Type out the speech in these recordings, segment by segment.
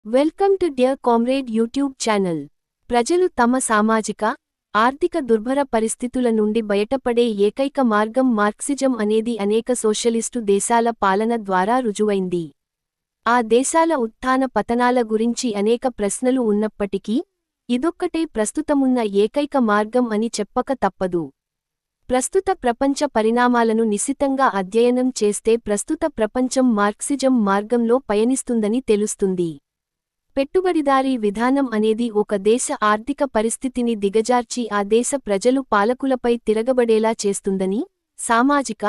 Welcome to dear comrade YouTube channel. ప్రజలు తమ సామాజిక, ఆర్థిక దుర్భర పరిస్థితుల నుండి బయటపడే ఏకైక మార్గం మార్క్సిజం అనేది అనేక సోషలిస్టు దేశాల పాలన ద్వారా రుజువైంది. ఆ దేశాల ఉత్థాన పతనాల గురించి అనేక ప్రశ్నలు ఉన్నప్పటికీ, ఇదొక్కటే ప్రస్తుతమున్న ఏకైక మార్గం అని చెప్పక తప్పదు. ప్రస్తుత ప్రపంచ పరిణామాలను నిశితంగా అధ్యయనం చేస్తే ప్రస్తుత ప్రపంచం మార్క్సిజం మార్గంలో పయనిస్తుందని తెలుస్తుంది. పెట్టుబడిదారీ విధానం అనేది ఒక దేశ ఆర్థిక పరిస్థితిని దిగజార్చి ఆ దేశ ప్రజలు పాలకులపై తిరగబడేలా చేస్తుందని, సామాజిక,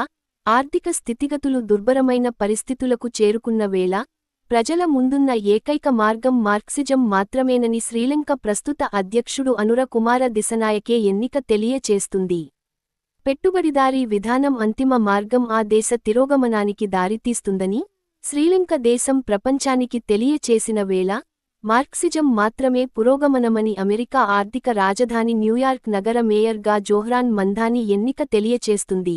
ఆర్థిక స్థితిగతులు దుర్భరమైన పరిస్థితులకు చేరుకున్న వేళ, ప్రజల ముందున్న ఏకైక మార్గం మార్క్సిజం మాత్రమేనని శ్రీలంక ప్రస్తుత అధ్యక్షుడు అనుర కుమార దిశనాయకే ఎన్నిక తెలియచేస్తుంది. పెట్టుబడిదారీ విధానం అంతిమ మార్గం ఆ దేశ తిరోగమనానికి దారితీస్తుందని, శ్రీలంక దేశం ప్రపంచానికి తెలియచేసిన వేళ, మార్క్సిజం మాత్రమే పురోగమనమని అమెరికా ఆర్థిక రాజధాని న్యూయార్క్ నగర మేయర్గా జోహ్రాన్ మంధాని ఎన్నిక తెలియచేస్తుంది.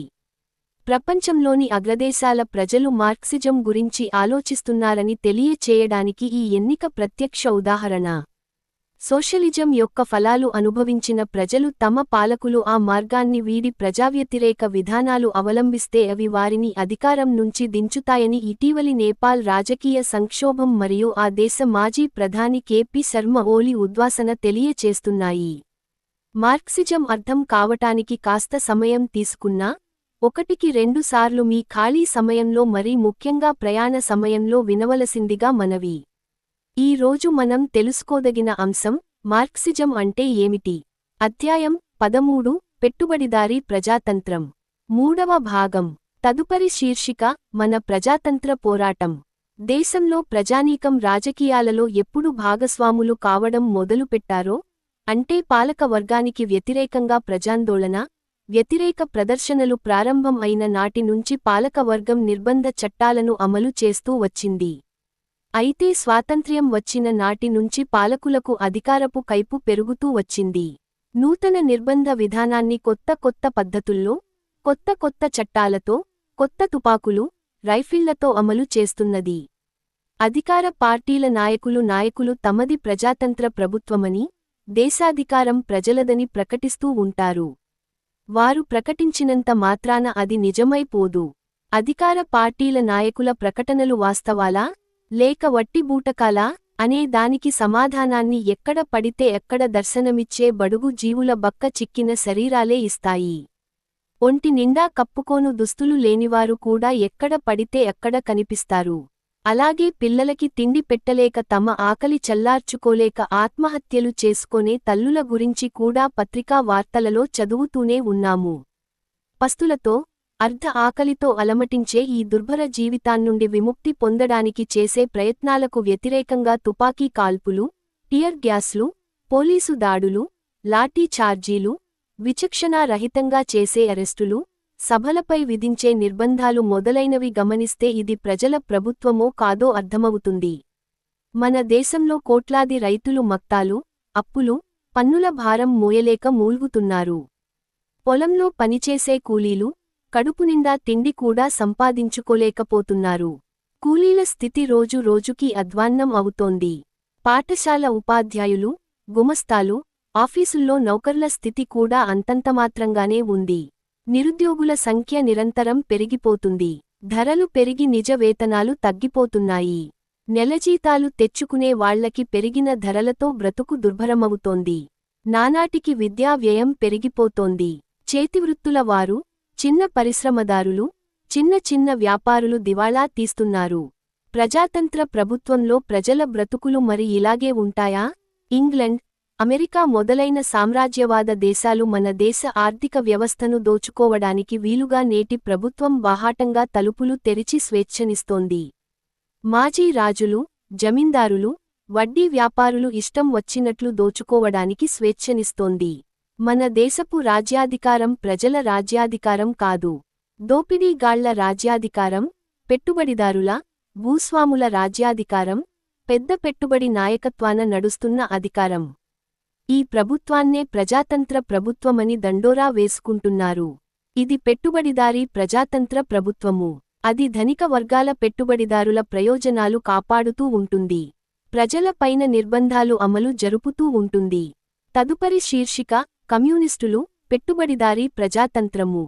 ప్రపంచంలోని అగ్రదేశాల ప్రజలు మార్క్సిజం గురించి ఆలోచిస్తున్నారని తెలియచేయడానికి ఈ ఎన్నిక ప్రత్యక్ష ఉదాహరణ. సోషలిజం యొక్క ఫలాలు అనుభవించిన ప్రజలు తమ పాలకులు ఆ మార్గాన్ని వీడి ప్రజావ్యతిరేక విధానాలు అవలంబిస్తే అవి వారిని అధికారం నుంచి దించుతాయని ఇటీవలి నేపాల్ రాజకీయ సంక్షోభం మరియు ఆ దేశ మాజీ ప్రధాని కెపి శర్మ ఓలి ఉద్వాసన తెలియచేస్తున్నాయి. మార్క్సిజం అర్థం కావటానికి కాస్త సమయం తీసుకున్నా, 1-2 సార్లు మీ ఖాళీ సమయంలో మరీ ముఖ్యంగా ప్రయాణ సమయంలో వినవలసిందిగా మనవి. ఈ రోజు మనం తెలుసుకోదగిన అంశం, మార్క్సిజం అంటే ఏమిటి? అధ్యాయం 13 పెట్టుబడిదారీ ప్రజాతంత్రం. 3వ భాగం. తదుపరి శీర్షిక, మన ప్రజాతంత్ర పోరాటం. దేశంలో ప్రజానీకం రాజకీయాలలో ఎప్పుడు భాగస్వాములు కావడం మొదలుపెట్టారో, అంటే పాలక వర్గానికి వ్యతిరేకంగా ప్రజాందోళన, వ్యతిరేక ప్రదర్శనలు ప్రారంభం అయిన నాటి నుంచి పాలకవర్గం నిర్బంధ చట్టాలను అమలు చేస్తూ వచ్చింది. అయితే స్వాతంత్ర్యం వచ్చిన నాటి నుంచి పాలకులకు అధికారపు కైపు పెరుగుతూ వచ్చింది. నూతన నిర్బంధ విధానాన్ని కొత్త పద్ధతుల్లో, కొత్త చట్టాలతో, కొత్త తుపాకులు, రైఫిళ్లతో అమలు చేస్తున్నది. అధికార పార్టీల నాయకులు తమది ప్రజాతంత్ర ప్రభుత్వమని, దేశాధికారం ప్రజలదని ప్రకటిస్తూ ఉంటారు. వారు ప్రకటించినంత మాత్రాన అది నిజమైపోదు. అధికార పార్టీల నాయకుల ప్రకటనలు వాస్తవాలా, లేక వట్టి బూటకాలా అనే దానికి సమాధానాన్ని ఎక్కడ పడితే ఎక్కడ దర్శనమిచ్చే బడుగు జీవుల బక్క చిక్కిన శరీరాలే ఇస్తాయి. ఒంటి నిండా కప్పుకోను దుస్తులు లేనివారు కూడా ఎక్కడ పడితే ఎక్కడ కనిపిస్తారు. అలాగే పిల్లలకి తిండి పెట్టలేక తమ ఆకలి చల్లార్చుకోలేక ఆత్మహత్యలు చేసుకొనే తల్లుల గురించి కూడా పత్రికా వార్తలలో చదువుతూనే ఉన్నాము. పస్తులతో, అర్ధ ఆకలితో అలమటించే ఈ దుర్భర జీవితాన్నుండి విముక్తి పొందడానికి చేసే ప్రయత్నాలకు వ్యతిరేకంగా తుపాకీ కాల్పులు, టియర్ గ్యాస్లు, పోలీసు దాడులు, లాఠీ ఛార్జీలు, విచక్షణారహితంగా చేసే అరెస్టులు, సభలపై విధించే నిర్బంధాలు మొదలైనవి గమనిస్తే ఇది ప్రజల ప్రభుత్వమో కాదో అర్థమవుతుంది. మన దేశంలో కోట్లాది రైతులు మక్తాలు, అప్పులు, పన్నుల భారం మోయలేక మూల్గుతున్నారు. పొలంలో పనిచేసే కూలీలు కడుపునిండా తిండి కూడా సంపాదించుకోలేకపోతున్నారు. కూలీల స్థితి రోజు రోజుకీ అధ్వాన్నం అవుతోంది. పాఠశాల ఉపాధ్యాయులు, గుమస్తాలు, ఆఫీసుల్లో నౌకర్ల స్థితి కూడా అంతంతమాత్రంగానే ఉంది. నిరుద్యోగుల సంఖ్య నిరంతరం పెరిగిపోతుంది. ధరలు పెరిగి నిజ వేతనాలు తగ్గిపోతున్నాయి. నెలజీతాలు తెచ్చుకునే వాళ్లకి పెరిగిన ధరలతో బ్రతుకు దుర్భరమవుతోంది. నానాటికి విద్యా వ్యయం పెరిగిపోతోంది. చేతివృత్తుల వారు, చిన్న పరిశ్రమదారులు, చిన్న వ్యాపారులు దివాళా తీస్తున్నారు. ప్రజాతంత్ర ప్రభుత్వంలో ప్రజల బ్రతుకులు మరి ఇలాగే ఉంటాయా? ఇంగ్లండ్, అమెరికా మొదలైన సామ్రాజ్యవాద దేశాలు మన దేశ ఆర్థిక వ్యవస్థను దోచుకోవడానికి వీలుగా నేటి ప్రభుత్వం బాహాటంగా తలుపులు తెరిచి స్వేచ్ఛనిస్తోంది. మాజీ రాజులు, జమీందారులు, వడ్డీ వ్యాపారులు ఇష్టం వచ్చినట్లు దోచుకోవడానికి స్వేచ్ఛనిస్తోంది. మన దేశపు రాజ్యాధికారం ప్రజల రాజ్యాధికారం కాదు. దోపిడీగాళ్ల రాజ్యాధికారం, పెట్టుబడిదారుల, భూస్వాముల రాజ్యాధికారం, పెద్ద పెట్టుబడి నాయకత్వాన నడుస్తున్న అధికారం. ఈ ప్రభుత్వాన్నే ప్రజాతంత్ర ప్రభుత్వమని దండోరా వేసుకుంటున్నారు. ఇది పెట్టుబడిదారీ ప్రజాతంత్ర ప్రభుత్వము. అది ధనిక వర్గాల పెట్టుబడిదారుల ప్రయోజనాలు కాపాడుతూ ఉంటుంది. ప్రజల పైన నిర్బంధాలు అమలు జరుపుతూ ఉంటుంది. తదుపరి శీర్షిక కమ్యూనిస్టులు, పెట్టుబడిదారీ ప్రజాతంత్రము.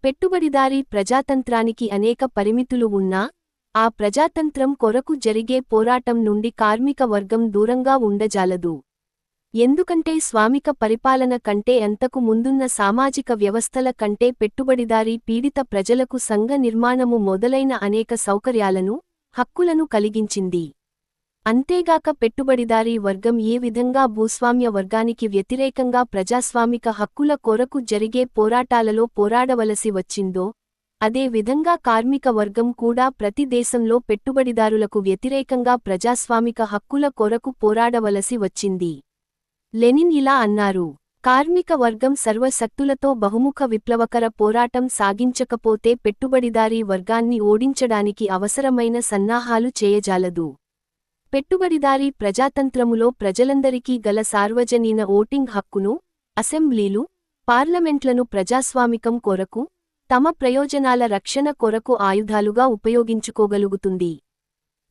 పెట్టుబడిదారీ ప్రజాతంత్రానికి అనేక పరిమితులు ఉన్నా, ఆ ప్రజాతంత్రం కొరకు జరిగే పోరాటం నుండి కార్మిక వర్గం దూరంగా ఉండజాలదు. ఎందుకంటే స్వామిక పరిపాలన కంటే అంతకు ముందున్న సామాజిక వ్యవస్థల కంటే పెట్టుబడిదారీ పీడిత ప్రజలకు సంఘ నిర్మాణము మొదలైన అనేక సౌకర్యాలను, హక్కులను కలిగించింది. అంతేగాక పెట్టుబడిదారీ వర్గం ఏ విధంగా భూస్వామ్య వర్గానికి వ్యతిరేకంగా ప్రజాస్వామిక హక్కుల కొరకు జరిగే పోరాటాలలో పోరాడవలసి వచ్చిందో, అదే విధంగా కార్మిక వర్గం కూడా ప్రతి దేశంలో పెట్టుబడిదారులకు వ్యతిరేకంగా ప్రజాస్వామిక హక్కుల కొరకు పోరాడవలసి వచ్చింది. లెనిన్ ఇలా అన్నారు: కార్మిక వర్గం సర్వశక్తులతో బహుముఖ విప్లవకర పోరాటం సాగించకపోతే పెట్టుబడిదారీ వర్గాన్ని ఓడించడానికి అవసరమైన సన్నాహాలు చేయజాలదు. పెట్టుబడిదారీ ప్రజాతంత్రములో ప్రజలందరికీ గల సార్వజనీన ఓటింగ్ హక్కును, అసెంబ్లీలు, పార్లమెంట్లను ప్రజాస్వామికం కొరకు, తమ ప్రయోజనాల రక్షణ కొరకు ఆయుధాలుగా ఉపయోగించుకోగలుగుతుంది.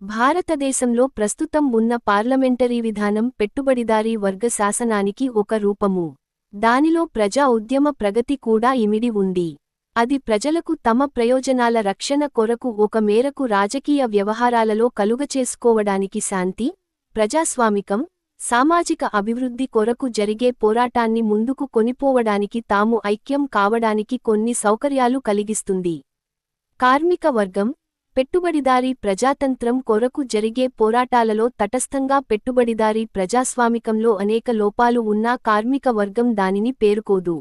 భారతదేశంలో ప్రస్తుతం ఉన్న పార్లమెంటరీ విధానం పెట్టుబడిదారీ వర్గ శాసనానికి ఒక రూపము. దానిలో ప్రజా ఉద్యమ ప్రగతి కూడా ఇమిడి ఉంది. అది ప్రజలకు తమ ప్రయోజనాల రక్షణ కొరకు ఒక మేరకు రాజకీయ వ్యవహారాలలో కలుగచేసుకోవడానికి శాంతి, ప్రజాస్వామికం, సామాజిక అభివృద్ధి కొరకు జరిగే పోరాటాన్ని ముందుకు కొనిపోవడానికి తాము ఐక్యం కావడానికి కొన్ని సౌకర్యాలు కలిగిస్తుంది. కార్మిక వర్గం, పెట్టుబడిదారీ ప్రజాతంత్రం కొరకు జరిగే పోరాటాలలో తటస్థంగా పెట్టుబడిదారీ ప్రజాస్వామికంలో అనేక లోపాలు ఉన్నా కార్మిక వర్గం దానిని పేర్కోదు.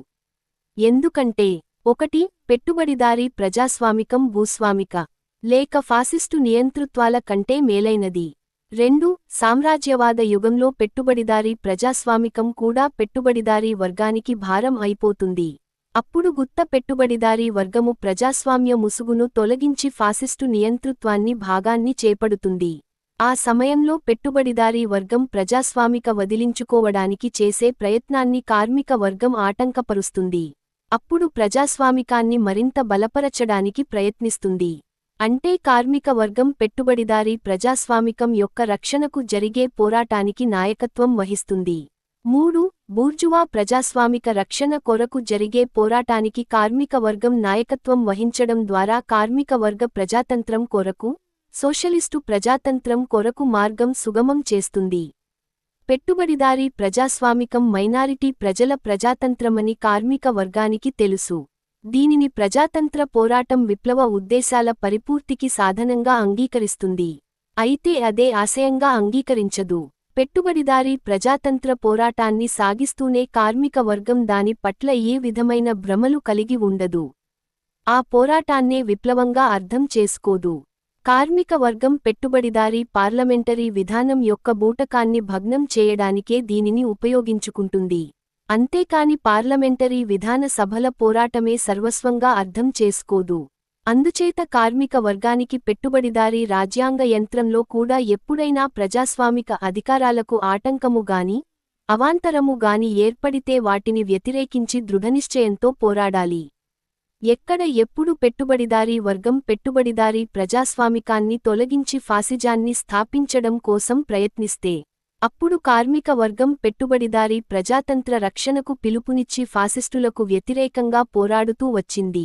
ఎందుకంటే 1. పెట్టుబడిదారీ ప్రజాస్వామికం భూస్వామిక లేక ఫాసిస్టు నియంతృత్వాల కంటే మేలైనది. 2. సామ్రాజ్యవాద యుగంలో పెట్టుబడిదారీ ప్రజాస్వామికం కూడా పెట్టుబడిదారీ వర్గానికి భారం అయిపోతుంది. అప్పుడు గుత్త పెట్టుబడిదారీ వర్గము ప్రజాస్వామ్య ముసుగును తొలగించి ఫాసిస్టు నియంతృత్వాన్ని భాగాన్ని చేపడుతుంది. ఆ సమయంలో పెట్టుబడిదారీ వర్గం ప్రజాస్వామిక వదిలించుకోవడానికి చేసే ప్రయత్నాన్ని కార్మిక వర్గం ఆటంకపరుస్తుంది. అప్పుడు ప్రజాస్వామికాన్ని మరింత బలపరచడానికి ప్రయత్నిస్తుంది. అంటే కార్మిక వర్గం పెట్టుబడిదారీ ప్రజాస్వామికం యొక్క రక్షణకు జరిగే పోరాటానికి నాయకత్వం వహిస్తుంది. 3. బూర్జువా ప్రజాస్వామిక రక్షణ కొరకు జరిగే పోరాటానికి కార్మిక వర్గం నాయకత్వం వహించడం ద్వారా కార్మిక వర్గ ప్రజాతంత్రం కొరకు, సోషలిస్టు ప్రజాతంత్రం కొరకు మార్గం సుగమం చేస్తుంది. పెట్టుబడిదారీ ప్రజాస్వామికం మైనారిటీ ప్రజల ప్రజాతంత్రమని కార్మిక వర్గానికి తెలుసు. దీనిని ప్రజాతంత్ర పోరాటం విప్లవ ఉద్దేశాల పరిపూర్తికి సాధనంగా అంగీకరిస్తుంది. అయితే అదే ఆశయంగా అంగీకరించదు. పెట్టుబడిదారీ ప్రజాతంత్ర పోరాటాన్ని సాగిస్తూనే కార్మిక వర్గం దాని పట్ల ఏ విధమైన భ్రమలు కలిగి ఉండదు. ఆ పోరాటాన్నే విప్లవంగా అర్థం చేసుకోదు. కార్మిక వర్గం పెట్టుబడిదారీ పార్లమెంటరీ విధానం యొక్క బూటకాన్ని భగ్నం చేయడానికే దీనిని ఉపయోగించుకుంటుంది. అంతేకాని పార్లమెంటరీ విధాన సభల పోరాటమే సర్వస్వంగా అర్థం చేసుకోదు. అందుచేత కార్మిక వర్గానికి పెట్టుబడిదారీ రాజ్యాంగ యంత్రంలో కూడా ఎప్పుడైనా ప్రజాస్వామిక అధికారాలకు ఆటంకము గాని, అవాంతరము గాని ఏర్పడితే వాటిని వ్యతిరేకించి దృఢనిశ్చయంతో పోరాడాలి. ఎక్కడ ఎప్పుడు పెట్టుబడిదారీ వర్గం పెట్టుబడిదారీ ప్రజాస్వామికాన్ని తొలగించి ఫాసిజాన్ని స్థాపించడం కోసం ప్రయత్నిస్తే, అప్పుడు కార్మిక వర్గం పెట్టుబడిదారీ ప్రజాతంత్ర రక్షణకు పిలుపునిచ్చి ఫాసిస్టులకు వ్యతిరేకంగా పోరాడుతూ వచ్చింది.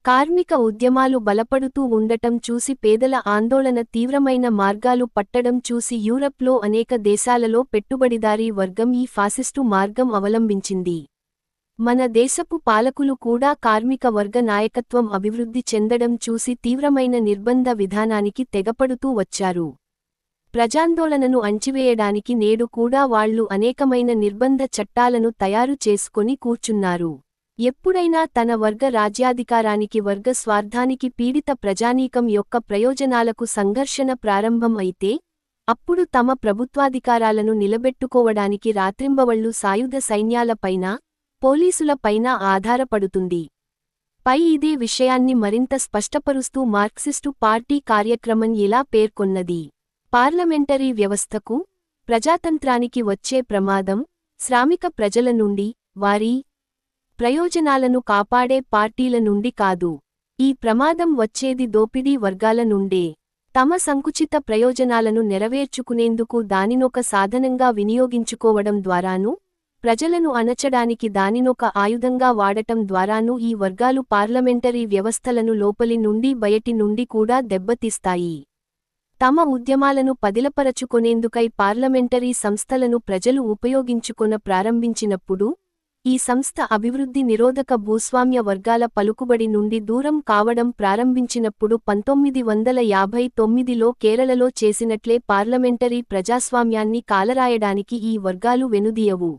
కార్మిక ఉద్యమాలు బలపడుతూ ఉండటం చూసి పేదల ఆందోళన తీవ్రమైన మార్గాలు పట్టడం చూసి యూరప్లో అనేక దేశాలలో పెట్టుబడిదారీ వర్గం ఈ ఫాసిస్టు మార్గం అవలంబించింది. మన దేశపు పాలకులు కూడా కార్మిక వర్గ నాయకత్వం అభివృద్ధి చెందడం చూసి తీవ్రమైన నిర్బంధ విధానానికి తెగపడుతూ వచ్చారు. ప్రజాందోళనను అణచివేయడానికి నేడు కూడా వాళ్లు అనేకమైన నిర్బంధ చట్టాలను తయారు చేసుకొని కూర్చున్నారు. ఎప్పుడైనా తన వర్గ రాజ్యాధికారానికి వర్గ స్వార్థానికి పీడిత ప్రజానీకం యొక్క ప్రయోజనాలకు సంఘర్షణ ప్రారంభం అయితే, అప్పుడు తమ ప్రభుత్వాధికారాలను నిలబెట్టుకోవడానికి రాత్రింబవళ్లు సాయుధ సైన్యాలపైన, పోలీసులపైన ఆధారపడుతుంది. పై ఇదే విషయాన్ని మరింత స్పష్టపరుస్తూ మార్క్సిస్టు పార్టీ కార్యక్రమం ఇలా పేర్కొన్నది: పార్లమెంటరీ వ్యవస్థకు, ప్రజాతంత్రానికి వచ్చే ప్రమాదం, శ్రామిక ప్రజల నుండి, వారి ప్రయోజనాలను కాపాడే పార్టీల నుండి కాదు. ఈ ప్రమాదం వచ్చేది దోపిడీ వర్గాల నుండే. తమ సంకుచిత ప్రయోజనాలను నెరవేర్చుకునేందుకు దానినొక సాధనంగా వినియోగించుకోవడం ద్వారానూ, ప్రజలను అణచడానికి దానినొక ఆయుధంగా వాడటం ద్వారానూ ఈ వర్గాలు పార్లమెంటరీ వ్యవస్థలను లోపలి నుండి బయటి నుండి కూడా దెబ్బతీస్తాయి. తమ ఉద్యమాలను పదిలపరచుకొనేందుకై పార్లమెంటరీ సంస్థలను ప్రజలు ఉపయోగించుకొన ప్రారంభించినప్పుడు, ఈ సంస్థ అభివృద్ధి నిరోధక భూస్వామ్య వర్గాల పలుకుబడి నుండి దూరం కావడం ప్రారంభించినప్పుడు 1959లో కేరళలో చేసినట్లే పార్లమెంటరీ ప్రజాస్వామ్యాన్ని కాలరాయడానికి ఈ వర్గాలు వెనుదీయవు.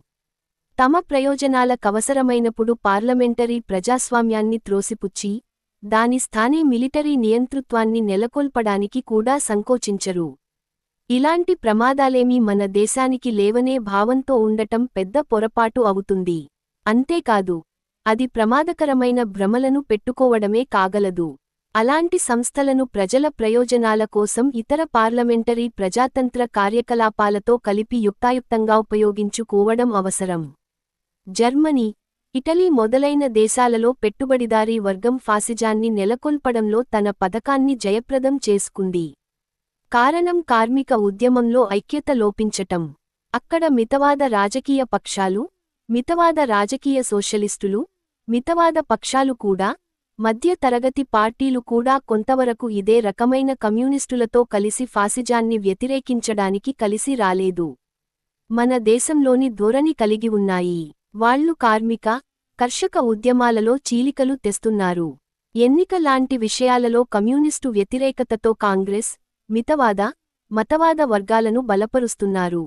తమ ప్రయోజనాల కవసరమైనప్పుడు పార్లమెంటరీ ప్రజాస్వామ్యాన్ని త్రోసిపుచ్చి, దాని స్థానే మిలిటరీ నియంతృత్వాన్ని నెలకొల్పడానికి కూడా సంకోచించరు. ఇలాంటి ప్రమాదాలేమీ మన దేశానికి లేవనే భావంతో ఉండటం పెద్ద పొరపాటు అవుతుంది. అంతేకాదు, అది ప్రమాదకరమైన భ్రమలను పెట్టుకోవడమే కాగలదు. అలాంటి సంస్థలను ప్రజల ప్రయోజనాల కోసం ఇతర పార్లమెంటరీ ప్రజాతంత్ర కార్యకలాపాలతో కలిపి యుక్తాయుక్తంగా ఉపయోగించుకోవడం అవసరం. జర్మనీ, ఇటలీ మొదలైన దేశాలలో పెట్టుబడిదారీ వర్గం ఫాసిజాన్ని నెలకొల్పడంలో తన పథకాన్ని జయప్రదం చేసుకుంది. కారణం కార్మిక ఉద్యమంలో ఐక్యత లోపించటం. అక్కడ మితవాద రాజకీయ పక్షాలు, మితవాద రాజకీయ సోషలిస్టులు, మితవాద పక్షాలు కూడా, మధ్య తరగతి పార్టీలు కూడా కొంతవరకు ఇదే రకమైన కమ్యూనిస్టులతో కలిసి ఫాసిజాన్ని వ్యతిరేకించడానికి కలిసి రాలేదు. మన దేశంలోని ధోరణి కలిగి ఉన్నాయి. వాళ్లు కార్మిక, కర్షక ఉద్యమాలలో చీలికలు తెస్తున్నారు. ఎన్నిక లాంటి విషయాలలో కమ్యూనిస్టు వ్యతిరేకతతో కాంగ్రెస్, మితవాద, మతవాద వర్గాలను బలపరుస్తున్నారు.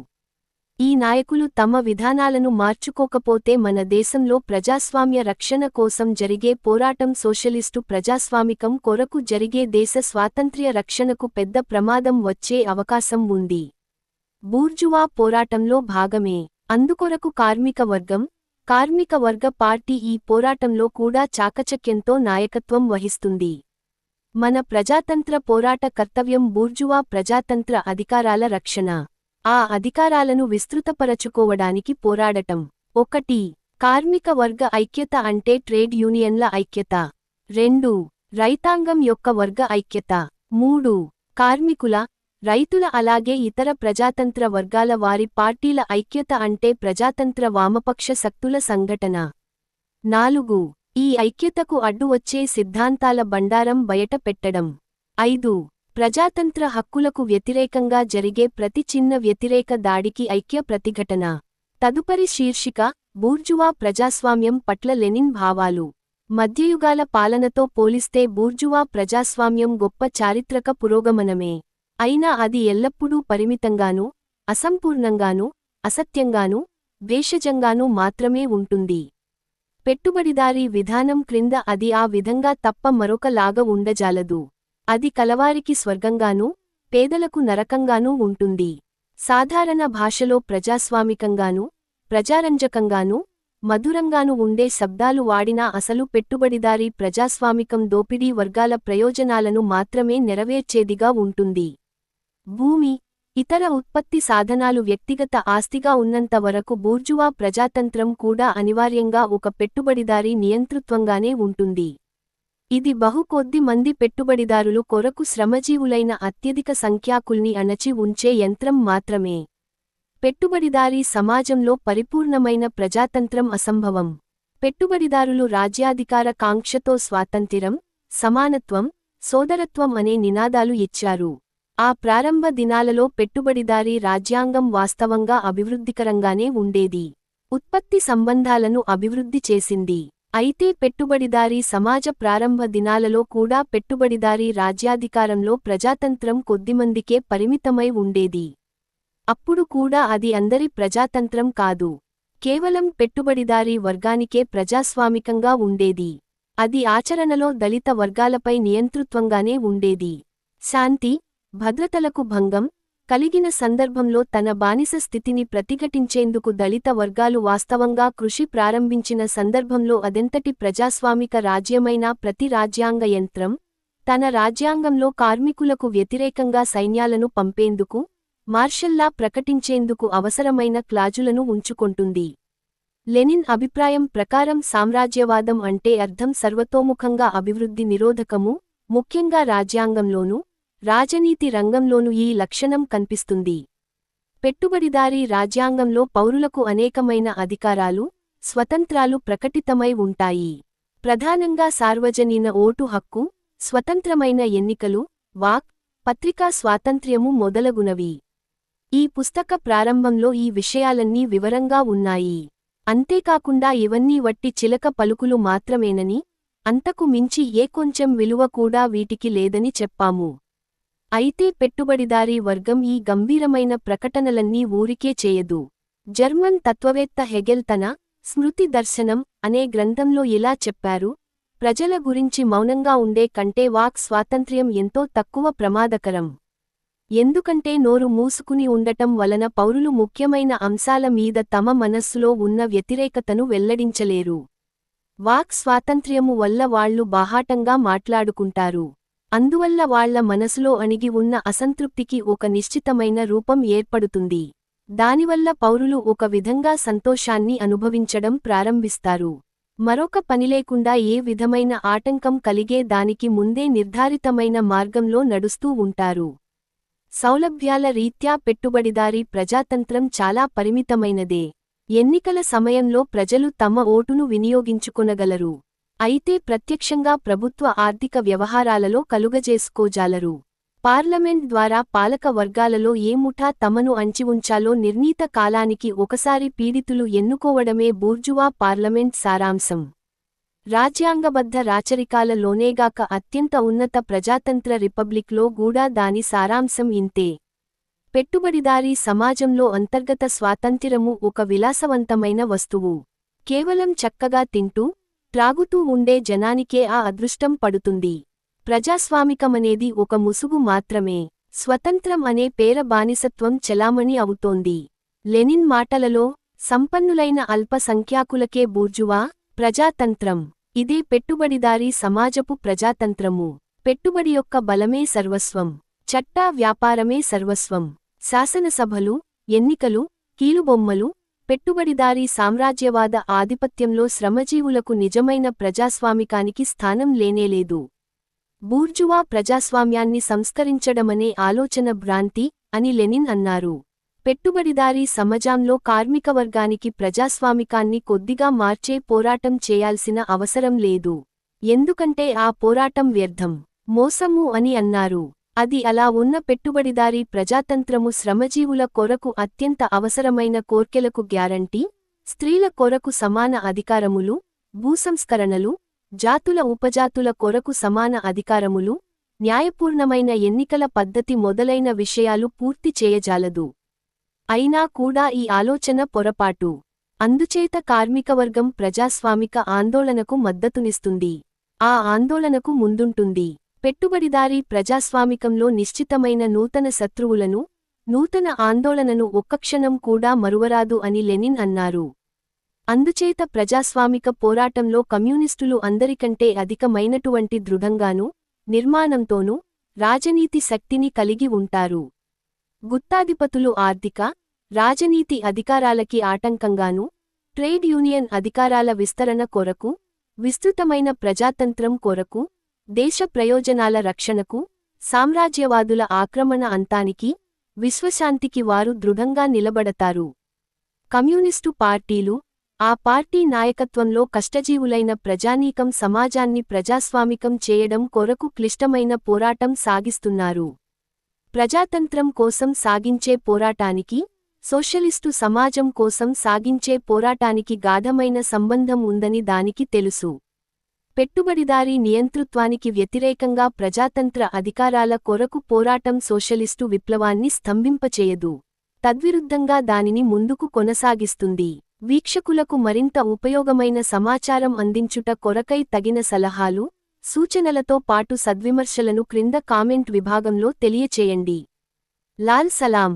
ఈ నాయకులు తమ విధానాలను మార్చుకోకపోతే మన దేశంలో ప్రజాస్వామ్య రక్షణ కోసం జరిగే పోరాటం సోషలిస్టు ప్రజాస్వామికం కొరకు జరిగే దేశ స్వాతంత్ర్య రక్షణకు పెద్ద ప్రమాదం వచ్చే అవకాశం ఉంది. బూర్జువా పోరాటంలో భాగమే. అందుకొరకు కార్మిక వర్గ పార్టీ ఈ పోరాటంలో కూడా చాకచక్యంతో నాయకత్వం వహిస్తుంది. మన ప్రజాతంత్ర పోరాట కర్తవ్యం బూర్జువా ప్రజాతంత్ర అధికారాల రక్షణ. ఆ అధికారాలను విస్తృతపరచుకోవడానికి పోరాడటం. 1. కార్మిక వర్గ ఐక్యత అంటే ట్రేడ్ యూనియన్ల ఐక్యత. 2. రైతాంగం యొక్క వర్గ ఐక్యత. 3. కార్మికుల, రైతుల అలాగే ఇతర ప్రజాతంత్ర వర్గాల వారి పార్టీల ఐక్యత అంటే ప్రజాతంత్ర వామపక్ష శక్తుల సంఘటన. 4. ఈ ఐక్యతకు అడ్డు వచ్చే సిద్ధాంతాల బండారం బయట పెట్టడం. 5. ప్రజాతంత్ర హక్కులకు వ్యతిరేకంగా జరిగే ప్రతి చిన్న వ్యతిరేక దాడికి ఐక్య ప్రతిఘటన. తదుపరి శీర్షిక బూర్జువా ప్రజాస్వామ్యం పట్ల లెనిన్ భావాలు. మధ్యయుగాల పాలనతో పోలిస్తే బూర్జువా ప్రజాస్వామ్యం గొప్ప చారిత్రక పురోగమనమే. అయినా అది ఎల్లప్పుడూ పరిమితంగానూ, అసంపూర్ణంగానూ, అసత్యంగానూ, భేషజంగానూ మాత్రమే ఉంటుంది. పెట్టుబడిదారీ విధానం క్రింద అది ఆ విధంగా తప్ప మరొక లాగా ఉండజాలదు. అది కలవారికి స్వర్గంగానూ, పేదలకు నరకంగానూ ఉంటుంది. సాధారణ భాషలో ప్రజాస్వామికంగానూ, ప్రజారంజకంగానూ, మధురంగానూ ఉండే శబ్దాలు వాడినా అసలు పెట్టుబడిదారీ ప్రజాస్వామికం దోపిడీ వర్గాల ప్రయోజనాలను మాత్రమే నెరవేర్చేదిగా ఉంటుంది. భూమి, ఇతర ఉత్పత్తి సాధనాలు వ్యక్తిగత ఆస్తిగా ఉన్నంత వరకు బూర్జువా ప్రజాతంత్రం కూడా అనివార్యంగా ఒక పెట్టుబడిదారీ నియంతృత్వంగానే ఉంటుంది. ఇది బహుకొద్ది మంది పెట్టుబడిదారులు కొరకు శ్రమజీవులైన అత్యధిక సంఖ్యాకుల్ని అణచి ఉంచే యంత్రం మాత్రమే. పెట్టుబడిదారీ సమాజంలో పరిపూర్ణమైన ప్రజాతంత్రం అసంభవం. పెట్టుబడిదారులు రాజ్యాధికార కాంక్షతో స్వాతంత్ర్యం, సమానత్వం, సోదరత్వం అనే నినాదాలు ఇచ్చారు. ఆ ప్రారంభ దినాలలో పెట్టుబడిదారీ రాజ్యాంగం వాస్తవంగా అభివృద్ధికరంగానే ఉండేది. ఉత్పత్తి సంబంధాలను అభివృద్ధి చేసింది. అయితే పెట్టుబడిదారీ సమాజ ప్రారంభ దినాలలో కూడా పెట్టుబడిదారీ రాజ్యాధికారంలో ప్రజాతంత్రం కొద్దిమందికే పరిమితమై ఉండేది. అప్పుడు కూడా అది అందరి ప్రజాతంత్రం కాదు. కేవలం పెట్టుబడిదారీ వర్గానికే ప్రజాస్వామికంగా ఉండేది. అది ఆచరణలో దళిత వర్గాలపై నియంతృత్వంగానే ఉండేది. శాంతి, భద్రతలకు భంగం కలిగిన సందర్భంలో తన బానిస స్థితిని ప్రతిఘటించేందుకు దళిత వర్గాలు వాస్తవంగా కృషి ప్రారంభించిన సందర్భంలో అదెంతటి ప్రజాస్వామిక రాజ్యమైనా ప్రతి రాజ్యాంగ యంత్రం, తన రాజ్యాంగంలో కార్మికులకు వ్యతిరేకంగా సైన్యాలను పంపేందుకు, మార్షల్లా ప్రకటించేందుకు అవసరమైన క్లాజులను ఉంచుకొంటుంది. లెనిన్ అభిప్రాయం ప్రకారం సామ్రాజ్యవాదం అంటే అర్థం సర్వతోముఖంగా అభివృద్ధి నిరోధకము, ముఖ్యంగా రాజ్యాంగంలోనూ, రాజనీతి రంగంలోనూ ఈ లక్షణం కనిపిస్తుంది. పెట్టుబడిదారీ రాజ్యాంగంలో పౌరులకు అనేకమైన అధికారాలు, స్వతంత్రాలు ప్రకటితమై ఉంటాయి. ప్రధానంగా సార్వజనీన ఓటు హక్కు, స్వతంత్రమైన ఎన్నికలు, వాక్, పత్రికా స్వాతంత్ర్యము మొదలగునవి. ఈ పుస్తక ప్రారంభంలో ఈ విషయాలన్నీ వివరంగా ఉన్నాయి. అంతేకాకుండా ఇవన్నీ వట్టి చిలక పలుకులు మాత్రమేనని, అంతకు మించి ఏ కొంచెం విలువ కూడా వీటికి లేదని చెప్పాము. అయితే పెట్టుబడిదారీ వర్గం ఈ గంభీరమైన ప్రకటనలన్నీ ఊరికే చేయదు. జర్మన్ తత్వవేత్త హెగెల్ తన స్మృతి దర్శనం అనే గ్రంథంలో ఇలా చెప్పారు: ప్రజల గురించి మౌనంగా ఉండే కంటే వాక్ స్వాతంత్ర్యం ఎంతో తక్కువ ప్రమాదకరం. ఎందుకంటే నోరు మూసుకుని ఉండటం వలన పౌరులు ముఖ్యమైన అంశాల మీద తమ మనస్సులో ఉన్న వ్యతిరేకతను వెల్లడించలేరు. వాక్ స్వాతంత్ర్యము వల్ల వాళ్లు బాహాటంగా మాట్లాడుకుంటారు. అందువల్ల వాళ్ల మనసులో అణిగి ఉన్న అసంతృప్తికి ఒక నిశ్చితమైన రూపం ఏర్పడుతుంది. దానివల్ల పౌరులు ఒక విధంగా సంతోషాన్ని అనుభవించడం ప్రారంభిస్తారు. మరొక పనిలేకుండా ఏ విధమైన ఆటంకం కలిగే దానికి ముందే నిర్ధారితమైన మార్గంలో నడుస్తూ ఉంటారు. సౌలభ్యాల రీత్యా పెట్టుబడిదారీ ప్రజాతంత్రం చాలా పరిమితమైనదే. ఎన్నికల సమయంలో ప్రజలు తమ ఓటును వినియోగించుకొనగలరు. అయితే ప్రత్యక్షంగా ప్రభుత్వ ఆర్థిక వ్యవహారాలలో కలుగజేసుకోజాలరు. పార్లమెంట్ ద్వారా పాలక వర్గాలలో ఏ ముఠా తమను అంచివుంచాలో నిర్ణీత కాలానికి ఒకసారి పీడితులు ఎన్నుకోవడమే బూర్జువా పార్లమెంట్ సారాంశం. రాజ్యాంగబద్ధ రాచరికాలలోనేగాక అత్యంత ఉన్నత ప్రజాతంత్ర రిపబ్లిక్లో గూడా దాని సారాంశం ఇంతే. పెట్టుబడిదారీ సమాజంలో అంతర్గత స్వాతంత్ర్యము ఒక విలాసవంతమైన వస్తువు. కేవలం చక్కగా తింటూ, త్రాగుతూ ఉండే జనానికే ఆ అదృష్టం పడుతుంది. ప్రజాస్వామికమనేది ఒక ముసుగు మాత్రమే. స్వతంత్రం అనే పేర బానిసత్వం చెలామణి అవుతోంది. లెనిన్ మాటలలో, సంపన్నులైన అల్ప సంఖ్యాకులకే బూర్జువా ప్రజాతంత్రం. ఇదే పెట్టుబడిదారీ సమాజపు ప్రజాతంత్రము. పెట్టుబడి యొక్క బలమే సర్వస్వం. చట్టా వ్యాపారమే సర్వస్వం. శాసనసభలు, ఎన్నికలు, కీలుబొమ్మలు. పెట్టుబడిదారీ సామ్రాజ్యవాద ఆధిపత్యంలో శ్రమజీవులకు నిజమైన ప్రజాస్వామికానికి స్థానం లేనేలేదు. బూర్జువా ప్రజాస్వామ్యాన్ని సంస్కరించడమనే ఆలోచన భ్రాంతి అని లెనిన్ అన్నారు. పెట్టుబడిదారీ సమాజంలో కార్మికవర్గానికి ప్రజాస్వామికాన్ని కొద్దిగా మార్చే పోరాటం చేయాల్సిన అవసరం లేదు. ఎందుకంటే ఆ పోరాటం వ్యర్థం, మోసము అని అన్నారు. అది అలా ఉన్న పెట్టుబడిదారీ ప్రజాతంత్రము శ్రమజీవుల కొరకు అత్యంత అవసరమైన కోర్కెలకు గ్యారంటీ, స్త్రీల కొరకు సమాన అధికారములు, భూసంస్కరణలు, జాతుల ఉపజాతుల కొరకు సమాన అధికారములు, న్యాయపూర్ణమైన ఎన్నికల పద్ధతి మొదలైన విషయాలు పూర్తి చేయజాలదు. అయినా కూడా ఈ ఆలోచన పొరపాటు. అందుచేత కార్మికవర్గం ప్రజాస్వామిక ఆందోళనకు మద్దతునిస్తుంది. ఆ ఆందోళనకు ముందుంటుంది. పెట్టుబడిదారీ ప్రజాస్వామికంలో నిశ్చితమైన నూతన శత్రువులను, నూతన ఆందోళనను ఒక్కక్షణం కూడా మరువరాదు అని లెనిన్ అన్నారు. అందుచేత ప్రజాస్వామిక పోరాటంలో కమ్యూనిస్టులు అందరికంటే అధికమైనటువంటి దృఢంగానూ, నిర్మాణంతోనూ, రాజనీతి శక్తిని కలిగి ఉంటారు. గుత్తాధిపతులు ఆర్థిక, రాజనీతి అధికారాలకి ఆటంకంగానూ, ట్రేడ్ యూనియన్ అధికారాల విస్తరణ కొరకు, విస్తృతమైన ప్రజాతంత్రం కొరకు, దేశ ప్రయోజనాల రక్షణకు, సామ్రాజ్యవాదుల ఆక్రమణ అంతానికి, విశ్వశాంతికి వారు దృఢంగా నిలబడతారు. కమ్యూనిస్టు పార్టీలు, ఆ పార్టీ నాయకత్వంలో కష్టజీవులైన ప్రజానీకం సమాజాన్ని ప్రజాస్వామికం చేయడం కొరకు క్లిష్టమైన పోరాటం సాగిస్తున్నారు. ప్రజాతంత్రం కోసం సాగించే పోరాటానికి, సోషలిస్టు సమాజం కోసం సాగించే పోరాటానికి గాఢమైన సంబంధం ఉందని దానికి తెలుసు. పెట్టుబడిదారీ నియంతృత్వానికి వ్యతిరేకంగా ప్రజాతంత్ర అధికారాల కొరకు పోరాటం సోషలిస్టు విప్లవాన్ని స్తంభింపచేయదు. తద్విరుద్ధంగా దానిని ముందుకు కొనసాగిస్తుంది. వీక్షకులకు మరింత ఉపయోగమైన సమాచారం అందించుట కొరకై తగిన సలహాలు, సూచనలతో పాటు సద్విమర్శలను క్రింద కామెంట్ విభాగంలో తెలియచేయండి. లాల్ సలాం.